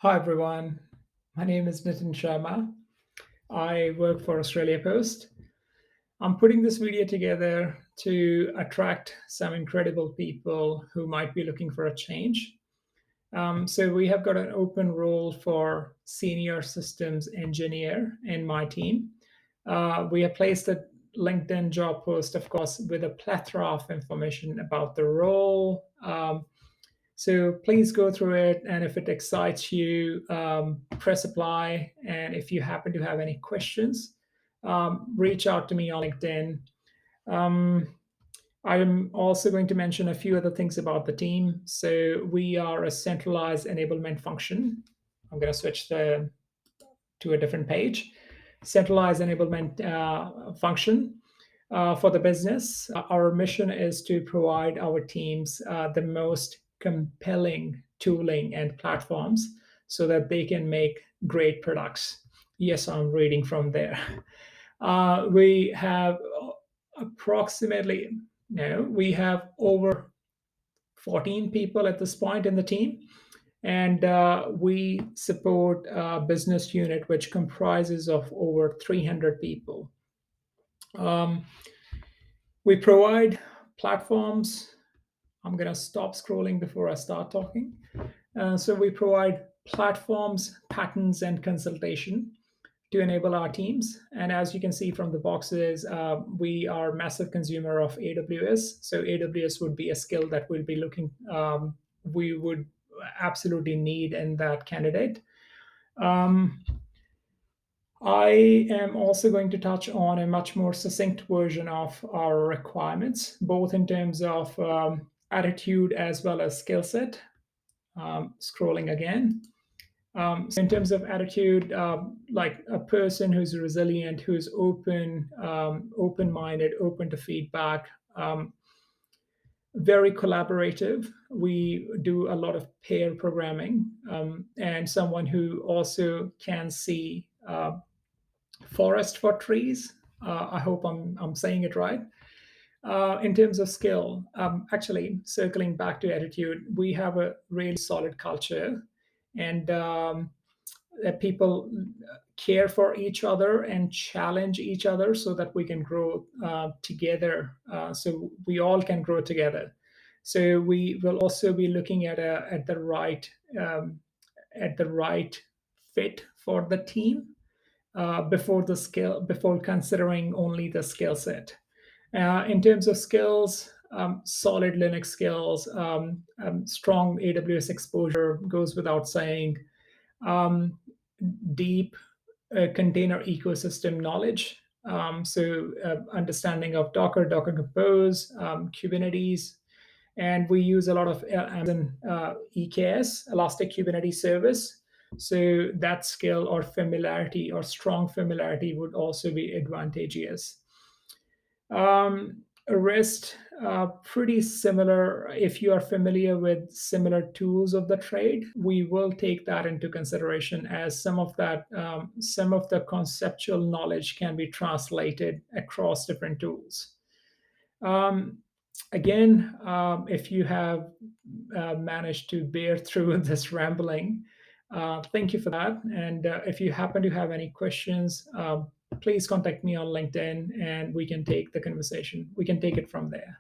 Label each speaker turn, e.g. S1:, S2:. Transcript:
S1: Hi everyone, my name is Nitin Sharma. I work for Australia Post. I'm putting this video together to attract some incredible people who might be looking for a change. So we have got an open role for senior systems engineer in my team. We have placed a LinkedIn job post, of course, with a plethora of information about the role. So please go through it, and if it excites you, press apply. And if you happen to have any questions, reach out to me on LinkedIn. Um, I'm also going to mention a few other things about the team. So we are a centralized enablement function. I'm going to switch to a different page. Centralized enablement function for the business. Our mission is to provide our teams the most compelling tooling and platforms so that they can make great products. Yes, I'm reading from there. We have approximately, no, we have over 14 people at this point in the team, and we support a business unit which comprises of over 300 people. Um, we provide platforms. I'm going to stop scrolling before I start talking. So we provide platforms, patterns, and consultation to enable our teams. And as you can see from the boxes, we are a massive consumer of AWS. So AWS would be a skill that we'll be looking, we would absolutely need in that candidate. Um, I am also going to touch on a much more succinct version of our requirements, both in terms of attitude as well as skill set. Scrolling again. So in terms of attitude, like a person who's resilient, who's open, open-minded, open to feedback, very collaborative. We do a lot of pair programming, and someone who also can see forest for trees. I hope I'm saying it right. In terms of skill, actually, circling back to attitude, we have a really solid culture, and that people care for each other and challenge each other so that we can grow together. So we all can grow together. So we will also be looking um, at the right fit for the team before considering only the skill set. In terms of skills, solid Linux skills, strong AWS exposure goes without saying. Um, Deep container ecosystem knowledge. Understanding of Docker, Docker Compose, Kubernetes, and we use a lot of Amazon EKS, Elastic Kubernetes Service. So that skill or familiarity or strong familiarity would also be advantageous. REST, pretty similar. If you are familiar with similar tools of the trade, we will take that into consideration, as some of the conceptual knowledge can be translated across different tools. Um, Again, if you have managed to bear through this rambling, thank you for that. And if you happen to have any questions, please contact me on LinkedIn and we can take the conversation. We can take it from there.